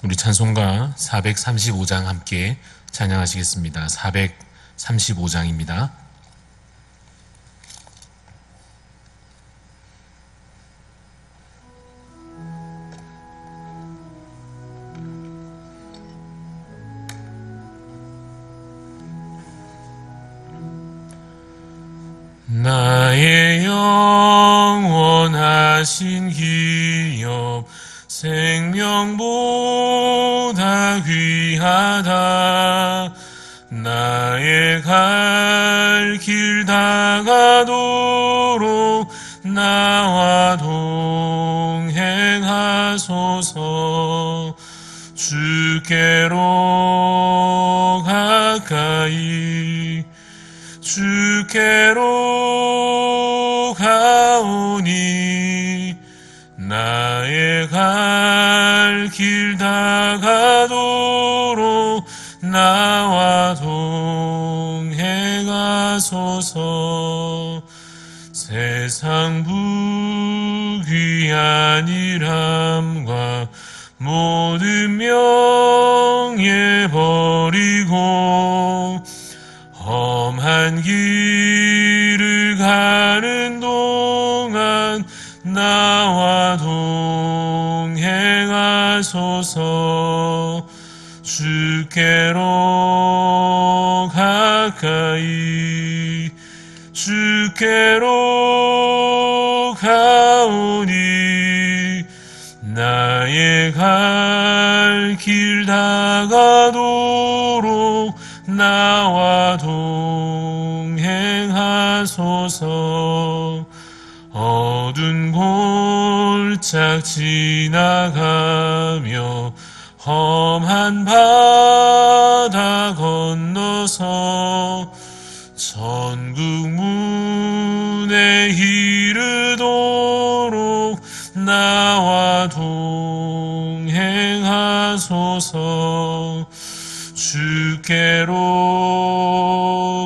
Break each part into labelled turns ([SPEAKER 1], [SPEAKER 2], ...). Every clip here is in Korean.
[SPEAKER 1] 우리 찬송가 435장 함께 찬양하시겠습니다. 435장입니다. 나의 영원하신 기업 생명보다 귀하다. 나의 갈 길 다가도록 나와 동행하소서. 주께로 가까이 주께로 가오니 나의 갈 길 다가도록 나와 동행하소서. 세상 부귀한 일함과 모든 명예 버리고 험한 길을 가는 동안 나와 동행하소서. 주께로 가까이 주께로 가오니 나의 갈 길 다가도록 나와 동행하소서. 어두운 골짝 지나가며 험한 바다 건너서 천국 문에 이르도록 나와 동행하소서. 주께로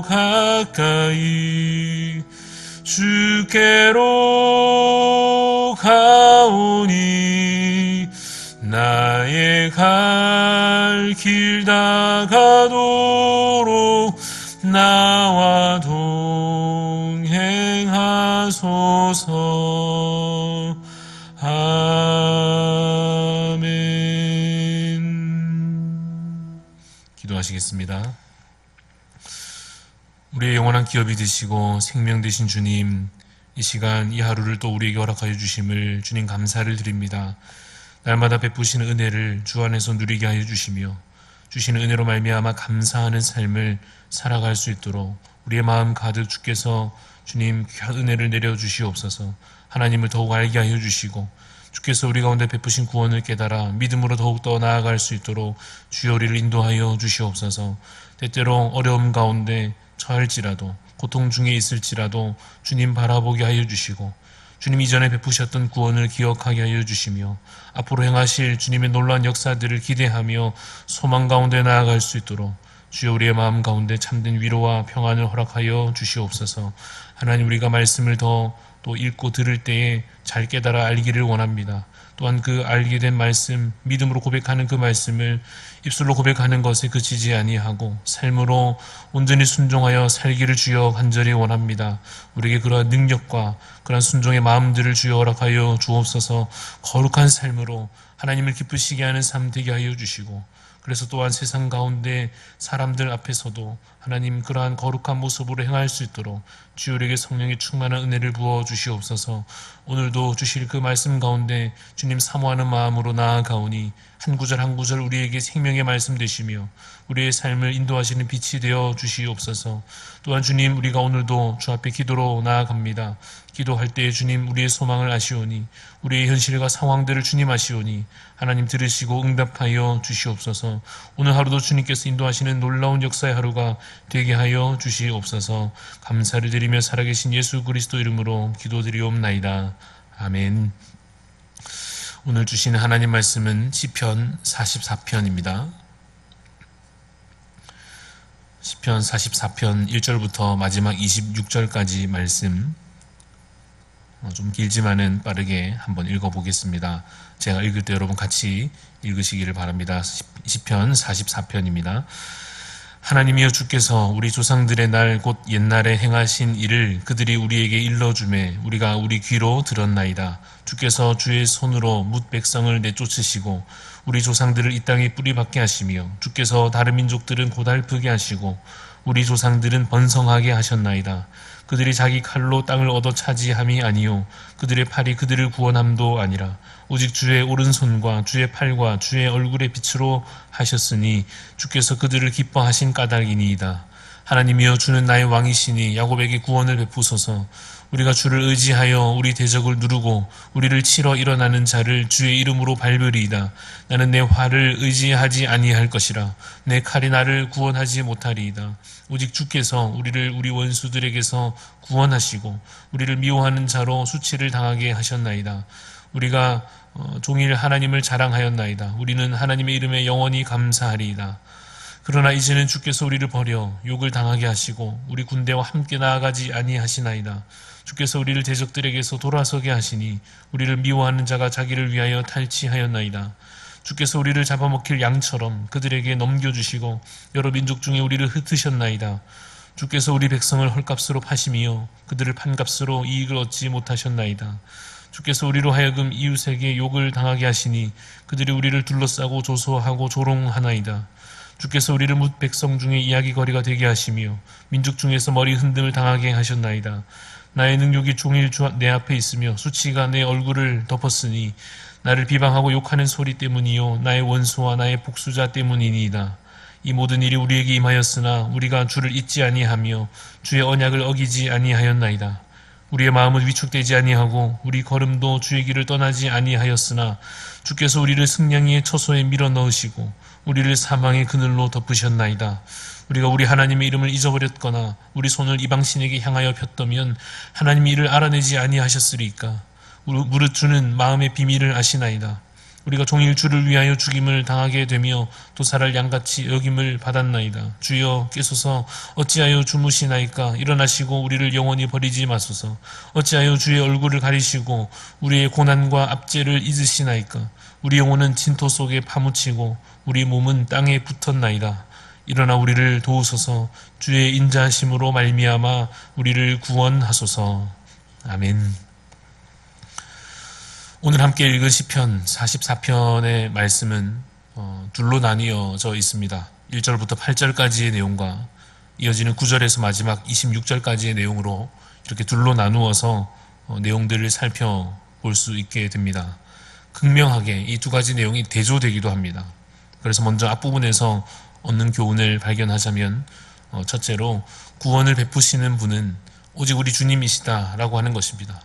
[SPEAKER 1] 가까이 주께로 가오니 나의 갈 길 다가도록 나와 동행하소서. 아멘. 기도하시겠습니다. 우리의 영원한 기업이 되시고 생명 되신 주님, 이 시간 이 하루를 또 우리에게 허락하여 주심을 주님 감사를 드립니다. 날마다 베푸시는 은혜를 주 안에서 누리게 하여 주시며 주시는 은혜로 말미암아 감사하는 삶을 살아갈 수 있도록 우리의 마음 가득 주께서 주님 귀한 은혜를 내려주시옵소서. 하나님을 더욱 알게 하여 주시고 주께서 우리 가운데 베푸신 구원을 깨달아 믿음으로 더욱더 나아갈 수 있도록 주여 우리를 인도하여 주시옵소서. 때때로 어려움 가운데 처할지라도 고통 중에 있을지라도 주님 바라보게 하여 주시고 주님 이전에 베푸셨던 구원을 기억하게 하여 주시며 앞으로 행하실 주님의 놀라운 역사들을 기대하며 소망 가운데 나아갈 수 있도록 주여 우리의 마음 가운데 참된 위로와 평안을 허락하여 주시옵소서. 하나님, 우리가 말씀을 더 또 읽고 들을 때에 잘 깨달아 알기를 원합니다. 또한 그 알게 된 말씀, 믿음으로 고백하는 그 말씀을 입술로 고백하는 것에 그치지 아니하고 삶으로 온전히 순종하여 살기를 주여 간절히 원합니다. 우리에게 그러한 능력과 그러한 순종의 마음들을 주여 허락하여 주옵소서. 거룩한 삶으로 하나님을 기쁘시게 하는 삶 되게 하여 주시고, 그래서 또한 세상 가운데 사람들 앞에서도 하나님 그러한 거룩한 모습으로 행할 수 있도록 주여 우리에게 성령의 충만한 은혜를 부어 주시옵소서. 오늘도 주실 그 말씀 가운데 주님 사모하는 마음으로 나아가오니 한 구절 한 구절 우리에게 생명의 말씀 되시며 우리의 삶을 인도하시는 빛이 되어 주시옵소서. 또한 주님, 우리가 오늘도 주 앞에 기도로 나아갑니다. 기도할 때에 주님 우리의 소망을 아시오니 우리의 현실과 상황들을 주님 아시오니 하나님 들으시고 응답하여 주시옵소서. 오늘 하루도 주님께서 인도하시는 놀라운 역사의 하루가 되게 하여 주시옵소서. 감사를 드리며 살아계신 예수 그리스도 이름으로 기도드리옵나이다. 아멘. 오늘 주시는 하나님 말씀은 시편 44편입니다. 시편 44편 1절부터 마지막 26절까지 말씀, 좀 길지만은 빠르게 한번 읽어보겠습니다. 제가 읽을 때 여러분 같이 읽으시기를 바랍니다. 시편 44편입니다. 하나님이여, 주께서 우리 조상들의 날 곧 옛날에 행하신 일을 그들이 우리에게 일러주매 우리가 우리 귀로 들었나이다. 주께서 주의 손으로 뭇 백성을 내쫓으시고 우리 조상들을 이 땅에 뿌리박게 하시며 주께서 다른 민족들은 고달프게 하시고 우리 조상들은 번성하게 하셨나이다. 그들이 자기 칼로 땅을 얻어 차지함이 아니요 그들의 팔이 그들을 구원함도 아니라 오직 주의 오른손과 주의 팔과 주의 얼굴의 빛으로 하셨으니 주께서 그들을 기뻐하신 까닭이니이다. 하나님이여, 주는 나의 왕이시니 야곱에게 구원을 베푸소서. 우리가 주를 의지하여 우리 대적을 누르고 우리를 치러 일어나는 자를 주의 이름으로 밟으리이다. 나는 내 활을 의지하지 아니할 것이라. 내 칼이 나를 구원하지 못하리이다. 오직 주께서 우리를 우리 원수들에게서 구원하시고 우리를 미워하는 자로 수치를 당하게 하셨나이다. 우리가 종일 하나님을 자랑하였나이다. 우리는 하나님의 이름에 영원히 감사하리이다. 그러나 이제는 주께서 우리를 버려 욕을 당하게 하시고 우리 군대와 함께 나아가지 아니하시나이다. 주께서 우리를 대적들에게서 돌아서게 하시니 우리를 미워하는 자가 자기를 위하여 탈취하였나이다. 주께서 우리를 잡아먹힐 양처럼 그들에게 넘겨주시고 여러 민족 중에 우리를 흩으셨나이다. 주께서 우리 백성을 헐값으로 파심이요 그들을 판값으로 이익을 얻지 못하셨나이다. 주께서 우리로 하여금 이웃에게 욕을 당하게 하시니 그들이 우리를 둘러싸고 조소하고 조롱하나이다. 주께서 우리를 뭇 백성 중에 이야기거리가 되게 하시며 민족 중에서 머리 흔듦을 당하게 하셨나이다. 나의 능욕이 종일 내 앞에 있으며 수치가 내 얼굴을 덮었으니 나를 비방하고 욕하는 소리 때문이요 나의 원수와 나의 복수자 때문이니이다. 이 모든 일이 우리에게 임하였으나 우리가 주를 잊지 아니하며 주의 언약을 어기지 아니하였나이다. 우리의 마음은 위축되지 아니하고 우리 걸음도 주의 길을 떠나지 아니하였으나 주께서 우리를 승냥이의 처소에 밀어 넣으시고 우리를 사망의 그늘로 덮으셨나이다. 우리가 우리 하나님의 이름을 잊어버렸거나 우리 손을 이방신에게 향하여 폈다면 하나님이 이를 알아내지 아니하셨으리까. 무릇 주는 마음의 비밀을 아시나이다. 우리가 종일 주를 위하여 죽임을 당하게 되며 도살할 양같이 여김을 받았나이다. 주여 깨소서. 어찌하여 주무시나이까. 일어나시고 우리를 영원히 버리지 마소서. 어찌하여 주의 얼굴을 가리시고 우리의 고난과 압제를 잊으시나이까. 우리 영혼은 진토 속에 파묻히고 우리 몸은 땅에 붙었나이다. 일어나 우리를 도우소서. 주의 인자하심으로 말미암아 우리를 구원하소서. 아멘. 오늘 함께 읽은 시편 44편의 말씀은 둘로 나뉘어져 있습니다. 1절부터 8절까지의 내용과 이어지는 9절에서 마지막 26절까지의 내용으로 이렇게 둘로 나누어서 내용들을 살펴볼 수 있게 됩니다. 극명하게 이 두 가지 내용이 대조되기도 합니다. 그래서 먼저 앞부분에서 얻는 교훈을 발견하자면 첫째로 구원을 베푸시는 분은 오직 우리 주님이시다라고 하는 것입니다.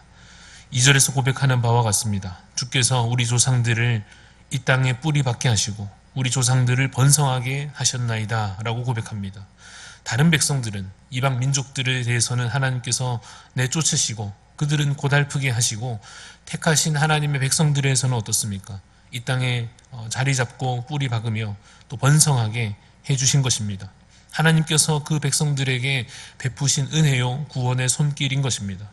[SPEAKER 1] 2절에서 고백하는 바와 같습니다. 주께서 우리 조상들을 이 땅에 뿌리박게 하시고 우리 조상들을 번성하게 하셨나이다 라고 고백합니다. 다른 백성들은, 이방 민족들에 대해서는 하나님께서 내쫓으시고 그들은 고달프게 하시고 택하신 하나님의 백성들에서는 어떻습니까? 이 땅에 자리 잡고 뿌리 박으며 또 번성하게 해주신 것입니다. 하나님께서 그 백성들에게 베푸신 은혜요 구원의 손길인 것입니다.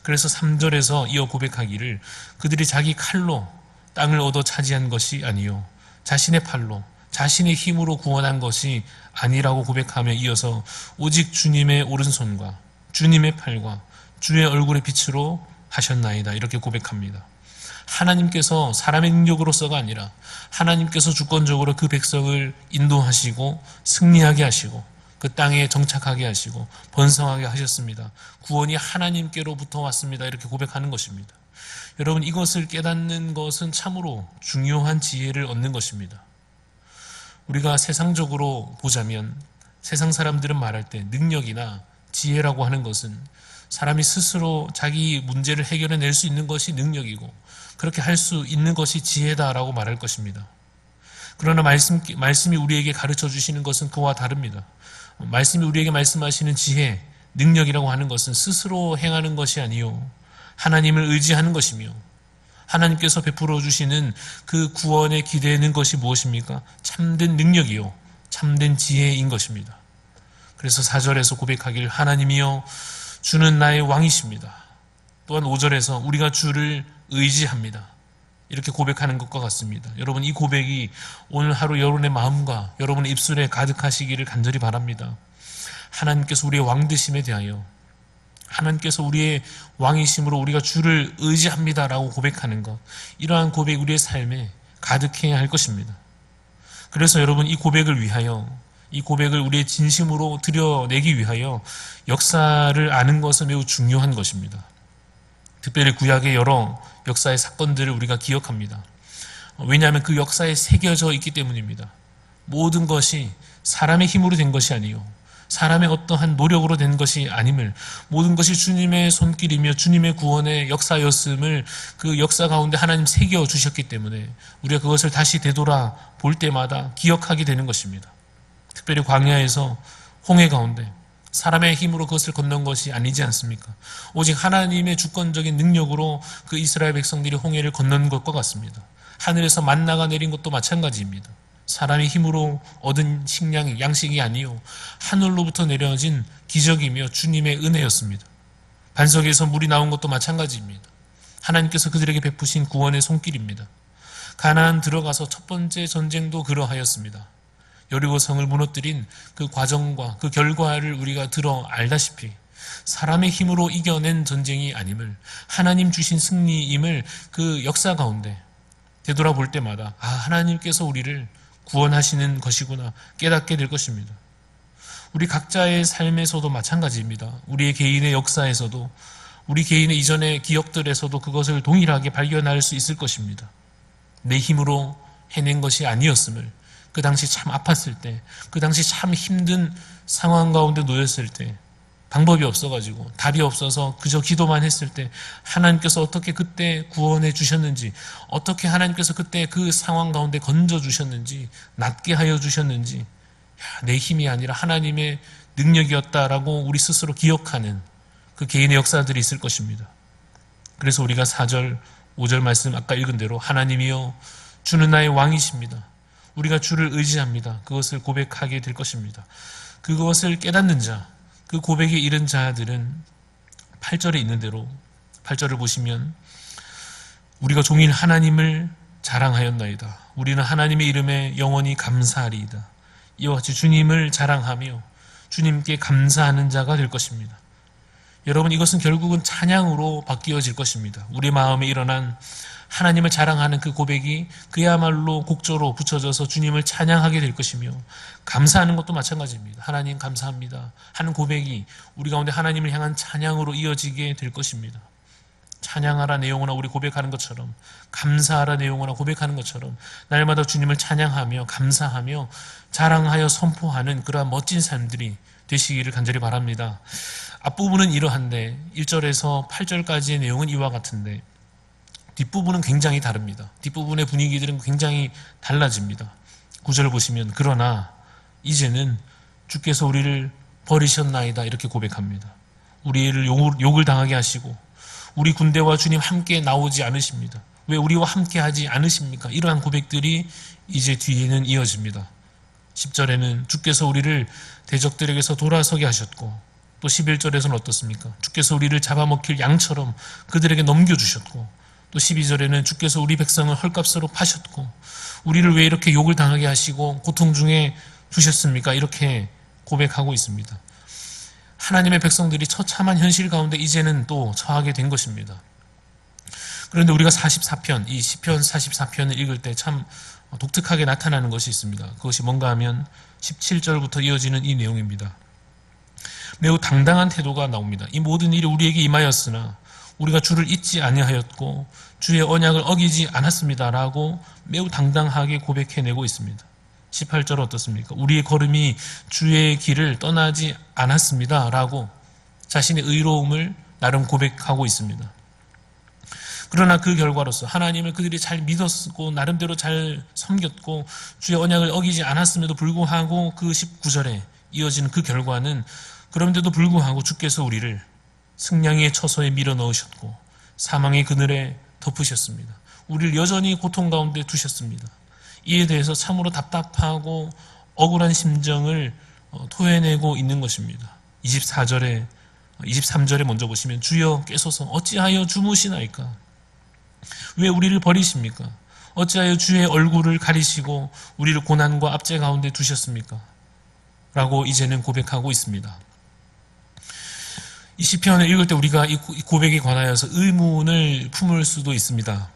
[SPEAKER 1] 그래서 3절에서 이어 고백하기를 그들이 자기 칼로 땅을 얻어 차지한 것이 아니요 자신의 팔로 자신의 힘으로 구원한 것이 아니라고 고백하며 이어서 오직 주님의 오른손과 주님의 팔과 주의 얼굴의 빛으로 하셨나이다 이렇게 고백합니다. 하나님께서 사람의 능력으로서가 아니라 하나님께서 주권적으로 그 백성을 인도하시고 승리하게 하시고 그 땅에 정착하게 하시고 번성하게 하셨습니다. 구원이 하나님께로부터 왔습니다. 이렇게 고백하는 것입니다. 여러분, 이것을 깨닫는 것은 참으로 중요한 지혜를 얻는 것입니다. 우리가 세상적으로 보자면 세상 사람들은 말할 때 능력이나 지혜라고 하는 것은 사람이 스스로 자기 문제를 해결해낼 수 있는 것이 능력이고 그렇게 할 수 있는 것이 지혜다라고 말할 것입니다. 그러나 말씀이 우리에게 가르쳐 주시는 것은 그와 다릅니다. 말씀이 우리에게 말씀하시는 지혜, 능력이라고 하는 것은 스스로 행하는 것이 아니요 하나님을 의지하는 것이며 하나님께서 베풀어 주시는 그 구원에 기대는 것이 무엇입니까? 참된 능력이요 참된 지혜인 것입니다. 그래서 4절에서 고백하길 하나님이여 주는 나의 왕이십니다. 또한 5절에서 우리가 주를 의지합니다. 이렇게 고백하는 것과 같습니다. 여러분, 이 고백이 오늘 하루 여러분의 마음과 여러분의 입술에 가득하시기를 간절히 바랍니다. 하나님께서 우리의 왕되심에 대하여, 하나님께서 우리의 왕이심으로 우리가 주를 의지합니다라고 고백하는 것, 이러한 고백 우리의 삶에 가득해야 할 것입니다. 그래서 여러분, 이 고백을 위하여, 이 고백을 우리의 진심으로 드려내기 위하여 역사를 아는 것은 매우 중요한 것입니다. 특별히 구약의 여러 역사의 사건들을 우리가 기억합니다. 왜냐하면 그 역사에 새겨져 있기 때문입니다. 모든 것이 사람의 힘으로 된 것이 아니요, 사람의 어떠한 노력으로 된 것이 아님을, 모든 것이 주님의 손길이며 주님의 구원의 역사였음을 그 역사 가운데 하나님 새겨주셨기 때문에 우리가 그것을 다시 되돌아 볼 때마다 기억하게 되는 것입니다. 특별히 광야에서 홍해 가운데 사람의 힘으로 그것을 건넌 것이 아니지 않습니까? 오직 하나님의 주권적인 능력으로 그 이스라엘 백성들이 홍해를 건넌 것과 같습니다. 하늘에서 만나가 내린 것도 마찬가지입니다. 사람의 힘으로 얻은 식량이, 양식이 아니요, 하늘로부터 내려진 기적이며 주님의 은혜였습니다. 반석에서 물이 나온 것도 마찬가지입니다. 하나님께서 그들에게 베푸신 구원의 손길입니다. 가나안 들어가서 첫 번째 전쟁도 그러하였습니다. 여리고성을 무너뜨린 그 과정과 그 결과를 우리가 들어 알다시피 사람의 힘으로 이겨낸 전쟁이 아님을, 하나님 주신 승리임을 그 역사 가운데 되돌아볼 때마다 하나님께서 우리를 구원하시는 것이구나 깨닫게 될 것입니다. 우리 각자의 삶에서도 마찬가지입니다. 우리의 개인의 역사에서도, 우리 개인의 이전의 기억들에서도 그것을 동일하게 발견할 수 있을 것입니다. 내 힘으로 해낸 것이 아니었음을, 그 당시 참 아팠을 때, 그 당시 참 힘든 상황 가운데 놓였을 때, 방법이 없어가지고 답이 없어서 그저 기도만 했을 때 하나님께서 어떻게 그때 구원해 주셨는지, 어떻게 하나님께서 그때 그 상황 가운데 건져 주셨는지, 낫게 하여 주셨는지, 내 힘이 아니라 하나님의 능력이었다라고 우리 스스로 기억하는 그 개인의 역사들이 있을 것입니다. 그래서 우리가 4절, 5절 말씀 아까 읽은 대로 하나님이여 주는 나의 왕이십니다. 우리가 주를 의지합니다. 그것을 고백하게 될 것입니다. 그것을 깨닫는 자, 그 고백에 이른 자들은 8절에 있는 대로, 8절을 보시면 우리가 종일 하나님을 자랑하였나이다. 우리는 하나님의 이름에 영원히 감사하리이다. 이와 같이 주님을 자랑하며 주님께 감사하는 자가 될 것입니다. 여러분, 이것은 결국은 찬양으로 바뀌어질 것입니다. 우리 마음에 일어난 하나님을 자랑하는 그 고백이 그야말로 곡조로 붙여져서 주님을 찬양하게 될 것이며, 감사하는 것도 마찬가지입니다. 하나님 감사합니다 하는 고백이 우리 가운데 하나님을 향한 찬양으로 이어지게 될 것입니다. 찬양하라 내 영혼아 우리 고백하는 것처럼, 감사하라 내 영혼아 고백하는 것처럼 날마다 주님을 찬양하며 감사하며 자랑하여 선포하는 그러한 멋진 삶들이 되시기를 간절히 바랍니다. 앞부분은 이러한데 1절에서 8절까지의 내용은 이와 같은데 뒷부분은 굉장히 다릅니다. 뒷부분의 분위기들은 굉장히 달라집니다. 9절을 보시면 그러나 이제는 주께서 우리를 버리셨나이다 이렇게 고백합니다. 우리를 욕을 당하게 하시고 우리 군대와 주님 함께 나오지 않으십니다. 왜 우리와 함께 하지 않으십니까? 이러한 고백들이 이제 뒤에는 이어집니다. 10절에는 주께서 우리를 대적들에게서 돌아서게 하셨고, 또 11절에서는 어떻습니까? 주께서 우리를 잡아먹힐 양처럼 그들에게 넘겨주셨고, 또 12절에는 주께서 우리 백성을 헐값으로 파셨고, 우리를 왜 이렇게 욕을 당하게 하시고 고통 중에 두셨습니까? 이렇게 고백하고 있습니다. 하나님의 백성들이 처참한 현실 가운데 이제는 또 처하게 된 것입니다. 그런데 우리가 44편, 이 시편 44편을 읽을 때 참 독특하게 나타나는 것이 있습니다. 그것이 뭔가 하면 17절부터 이어지는 이 내용입니다. 매우 당당한 태도가 나옵니다. 이 모든 일이 우리에게 임하였으나 우리가 주를 잊지 아니하였고 주의 언약을 어기지 않았습니다라고 매우 당당하게 고백해내고 있습니다. 18절 어떻습니까? 우리의 걸음이 주의 길을 떠나지 않았습니다라고 자신의 의로움을 나름 고백하고 있습니다. 그러나 그 결과로서 하나님을 그들이 잘 믿었고 나름대로 잘 섬겼고 주의 언약을 어기지 않았음에도 불구하고 그 19절에 이어지는 그 결과는 그런데도 불구하고 주께서 우리를 승냥이의 처소에 밀어 넣으셨고 사망의 그늘에 덮으셨습니다. 우리를 여전히 고통 가운데 두셨습니다. 이에 대해서 참으로 답답하고 억울한 심정을 토해내고 있는 것입니다. 24절에 23절에 먼저 보시면 주여 깨소서 어찌하여 주무시나이까? 왜 우리를 버리십니까? 어찌하여 주의 얼굴을 가리시고 우리를 고난과 압제 가운데 두셨습니까? 라고 이제는 고백하고 있습니다. 이 시편을 읽을 때 우리가 이 고백에 관하여서 의문을 품을 수도 있습니다.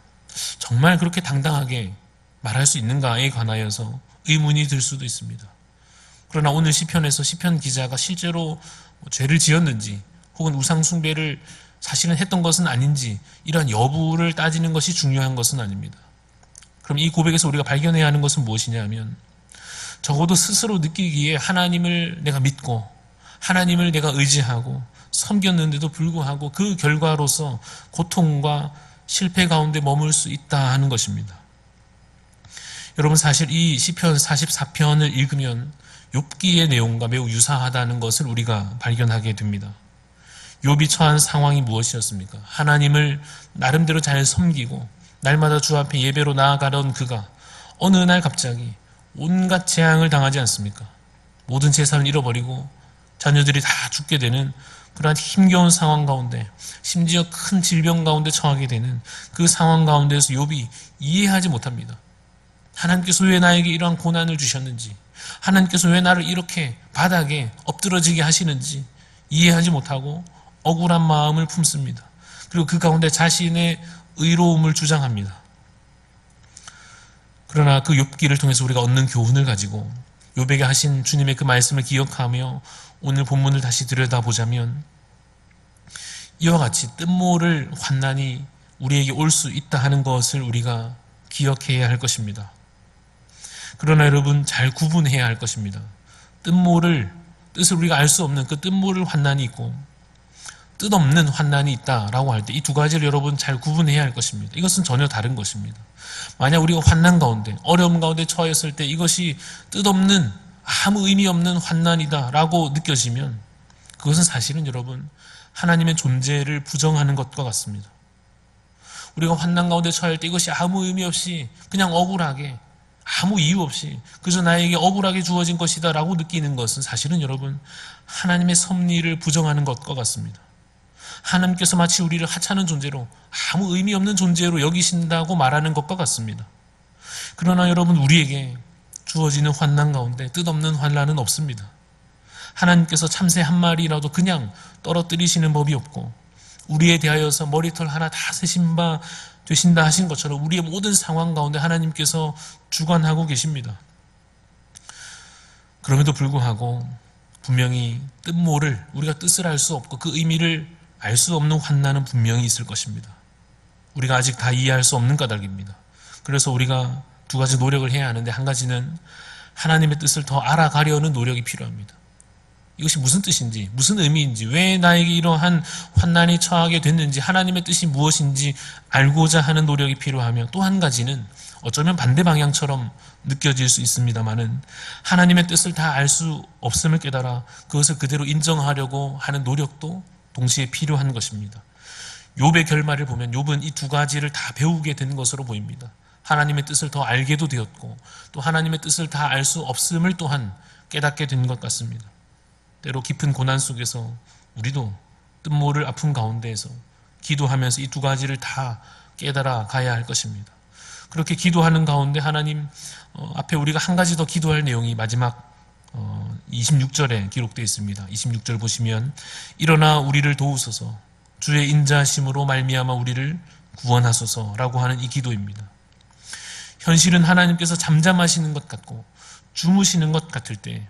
[SPEAKER 1] 정말 그렇게 당당하게 말할 수 있는가에 관하여서 의문이 들 수도 있습니다. 그러나 오늘 시편에서 시편 기자가 실제로 죄를 지었는지 혹은 우상 숭배를 사실은 했던 것은 아닌지 이러한 여부를 따지는 것이 중요한 것은 아닙니다. 그럼 이 고백에서 우리가 발견해야 하는 것은 무엇이냐 하면 적어도 스스로 느끼기에 하나님을 내가 믿고 하나님을 내가 의지하고 섬겼는데도 불구하고 그 결과로서 고통과 실패 가운데 머물 수 있다 하는 것입니다. 여러분 사실 이 시편 44편을 읽으면 욥기의 내용과 매우 유사하다는 것을 우리가 발견하게 됩니다. 욥이 처한 상황이 무엇이었습니까? 하나님을 나름대로 잘 섬기고 날마다 주 앞에 예배로 나아가던 그가 어느 날 갑자기 온갖 재앙을 당하지 않습니까? 모든 재산을 잃어버리고 자녀들이 다 죽게 되는 그러한 힘겨운 상황 가운데 심지어 큰 질병 가운데 처하게 되는 그 상황 가운데서 욥이 이해하지 못합니다. 하나님께서 왜 나에게 이러한 고난을 주셨는지, 하나님께서 왜 나를 이렇게 바닥에 엎드러지게 하시는지 이해하지 못하고 억울한 마음을 품습니다. 그리고 그 가운데 자신의 의로움을 주장합니다. 그러나 그 욥기를 통해서 우리가 얻는 교훈을 가지고 욥에게 하신 주님의 그 말씀을 기억하며 오늘 본문을 다시 들여다보자면 이와 같이 뜻모를 환난이 우리에게 올 수 있다 하는 것을 우리가 기억해야 할 것입니다. 그러나 여러분 잘 구분해야 할 것입니다. 뜻을 우리가 알 수 없는 그 뜻모를 환난이 있고 뜻없는 환난이 있다라고 할 때 이 두 가지를 여러분 잘 구분해야 할 것입니다. 이것은 전혀 다른 것입니다. 만약 우리가 환난 가운데 어려움 가운데 처했을 때 이것이 뜻없는 아무 의미 없는 환난이다라고 느껴지면 그것은 사실은 여러분 하나님의 존재를 부정하는 것과 같습니다. 우리가 환난 가운데 처할 때 이것이 아무 의미 없이 그냥 억울하게 아무 이유 없이 그저 나에게 억울하게 주어진 것이다 라고 느끼는 것은 사실은 여러분 하나님의 섭리를 부정하는 것과 같습니다. 하나님께서 마치 우리를 하찮은 존재로 아무 의미 없는 존재로 여기신다고 말하는 것과 같습니다. 그러나 여러분 우리에게 주어지는 환난 가운데 뜻없는 환난은 없습니다. 하나님께서 참새 한 마리라도 그냥 떨어뜨리시는 법이 없고 우리에 대하여서 머리털 하나 다 세신 바 되신다 하신 것처럼 우리의 모든 상황 가운데 하나님께서 주관하고 계십니다. 그럼에도 불구하고 분명히 뜻모를 우리가 뜻을 알 수 없고 그 의미를 알 수 없는 환난은 분명히 있을 것입니다. 우리가 아직 다 이해할 수 없는 까닭입니다. 그래서 우리가 두 가지 노력을 해야 하는데 한 가지는 하나님의 뜻을 더 알아가려는 노력이 필요합니다. 이것이 무슨 뜻인지 무슨 의미인지 왜 나에게 이러한 환난이 처하게 됐는지 하나님의 뜻이 무엇인지 알고자 하는 노력이 필요하며 또 한 가지는 어쩌면 반대 방향처럼 느껴질 수 있습니다마는 하나님의 뜻을 다 알 수 없음을 깨달아 그것을 그대로 인정하려고 하는 노력도 동시에 필요한 것입니다. 욥의 결말을 보면 욥은 이 두 가지를 다 배우게 된 것으로 보입니다. 하나님의 뜻을 더 알게도 되었고 또 하나님의 뜻을 다 알 수 없음을 또한 깨닫게 된 것 같습니다. 때로 깊은 고난 속에서 우리도 뜻모를 아픔 가운데에서 기도하면서 이 두 가지를 다 깨달아 가야 할 것입니다. 그렇게 기도하는 가운데 하나님 앞에 우리가 한 가지 더 기도할 내용이 마지막 26절에 기록되어 있습니다. 26절 보시면 일어나 우리를 도우소서 주의 인자하심으로 말미암아 우리를 구원하소서라고 하는 이 기도입니다. 현실은 하나님께서 잠잠하시는 것 같고 주무시는 것 같을 때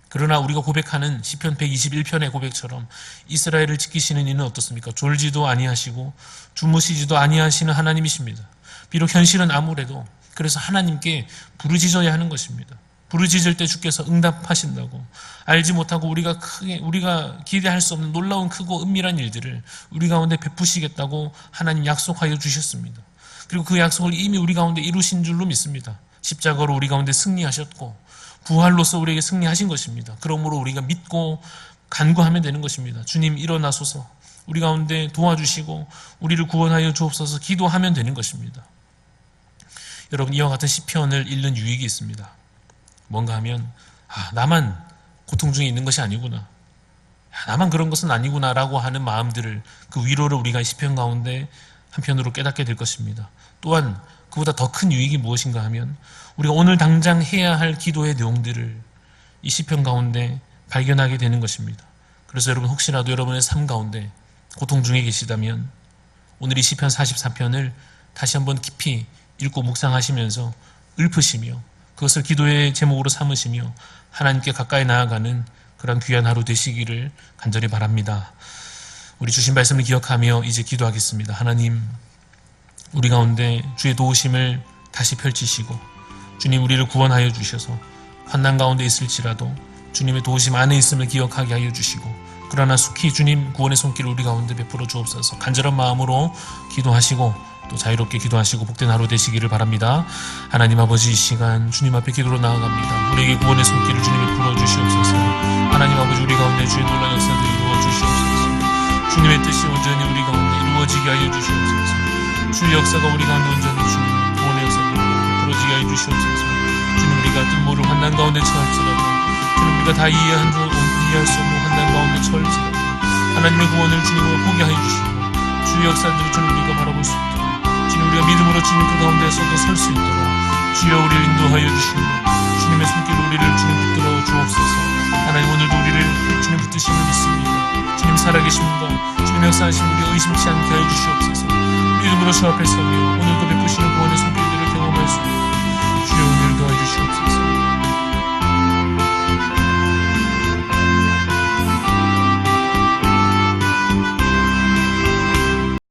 [SPEAKER 1] 그러나 우리가 고백하는 시편 121편의 고백처럼 이스라엘을 지키시는 이는 어떻습니까? 졸지도 아니하시고 주무시지도 아니하시는 하나님이십니다. 비록 현실은 아무래도 그래서 하나님께 부르짖어야 하는 것입니다. 부르짖을 때 주께서 응답하신다고 알지 못하고 우리가 기대할 수 없는 놀라운 크고 은밀한 일들을 우리 가운데 베푸시겠다고 하나님 약속하여 주셨습니다. 그리고 그 약속을 이미 우리 가운데 이루신 줄로 믿습니다. 십자가로 우리 가운데 승리하셨고 부활로서 우리에게 승리하신 것입니다. 그러므로 우리가 믿고 간구하면 되는 것입니다. 주님 일어나소서 우리 가운데 도와주시고 우리를 구원하여 주옵소서 기도하면 되는 것입니다. 여러분 이와 같은 시편을 읽는 유익이 있습니다. 뭔가 하면 나만 고통 중에 있는 것이 아니구나. 나만 그런 것은 아니구나라고 하는 마음들을, 그 위로를 우리가 이 시편 가운데 한편으로 깨닫게 될 것입니다. 또한 그보다 더 큰 유익이 무엇인가 하면 우리가 오늘 당장 해야 할 기도의 내용들을 이 시편 가운데 발견하게 되는 것입니다. 그래서 여러분, 혹시라도 여러분의 삶 가운데 고통 중에 계시다면 오늘 이 시편 44편을 다시 한번 깊이 읽고 묵상하시면서 읊으시며 그것을 기도의 제목으로 삼으시며 하나님께 가까이 나아가는 그런 귀한 하루 되시기를 간절히 바랍니다. 우리 주신 말씀을 기억하며 이제 기도하겠습니다. 하나님, 우리 가운데 주의 도우심을 다시 펼치시고 주님, 우리를 구원하여 주셔서 환난 가운데 있을지라도 주님의 도우심 안에 있음을 기억하게 하여 주시고, 그러나 속히 주님 구원의 손길을 우리 가운데 베풀어 주옵소서. 간절한 마음으로 기도하시고 또 자유롭게 기도하시고 복된 하루 되시기를 바랍니다. 하나님 아버지, 이 시간 주님 앞에 기도로 나아갑니다. 우리에게 구원의 손길을 주님이 베풀어 주시옵소서. 하나님 아버지, 우리 가운데 주의 놀라운 역사를 이루어 주시옵소서. 주님의 뜻이 온전히 우리 가운데 이루어지게 하여 주시옵소서. 주의 역사가 우리 가운데 온전히 주님 구원의 역사를 이루어지게 하여 주시옵소서. 주님, 우리가 뜻모를 환난 가운데 처할지라도, 주님, 우리가 다 이해할 수 없는 환난 가운데 처할지라도 하나님의 구원을 주님으로 보게 하여 주시고 주의 역사들을 주님 우리가 바라볼 수 있도록, 주님, 우리가 믿음으로 주님 그 가운데서도 설 수 있도록 주여 우리를 인도하여 주시고 주님의 손길로 우리를 주님 붙들어 주옵소서. 하나님, 오늘도 우리를 주님 붙드심을 믿습니다. 주님 살아계십니다. 주님 역사하심 우리 의심치 않게 하여 주시옵소서. 믿음으로 주 앞에 서며 오늘도 베푸시는 구원의 손길